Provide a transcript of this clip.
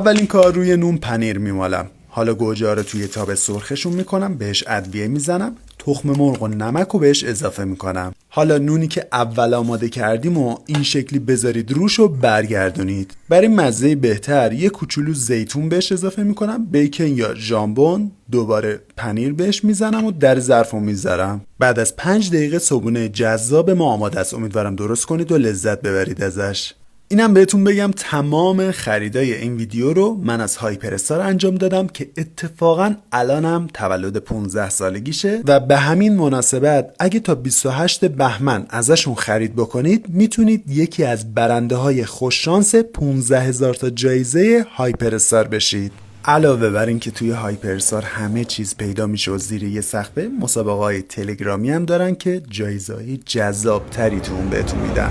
اولین کار روی نون پنیر میمالم. حالا گوجه رو توی تاب سرخشون میکنم، بهش ادویه میزنم، تخم مرغ و نمک رو بهش اضافه میکنم. حالا نونی که اول آماده کردیم و این شکلی بذارید روش و برگردونید. برای مزه بهتر یه کوچولو زیتون بهش اضافه میکنم، بیکن یا ژامبون، دوباره پنیر بهش میزنم و در ظرف رو میذارم. بعد از 5 دقیقه صبحونه جذاب ما آماده است. امیدوارم درست کنید و لذت ببرید ازش. اینم بهتون بگم تمام خریدای این ویدیو رو من از هایپر استار انجام دادم که اتفاقا الانم تولد 15 سالگیشه و به همین مناسبت اگه تا 28 بهمن ازشون خرید بکنید میتونید یکی از برنده های خوششانس 15,000 تا جایزه هایپر استار بشید. علاوه بر این که توی هایپر استار همه چیز پیدا میشه و زیر یه سقف، مسابقه های تلگرامی هم دارن که جایزه‌های جذاب تری تو اون بهتون میدن.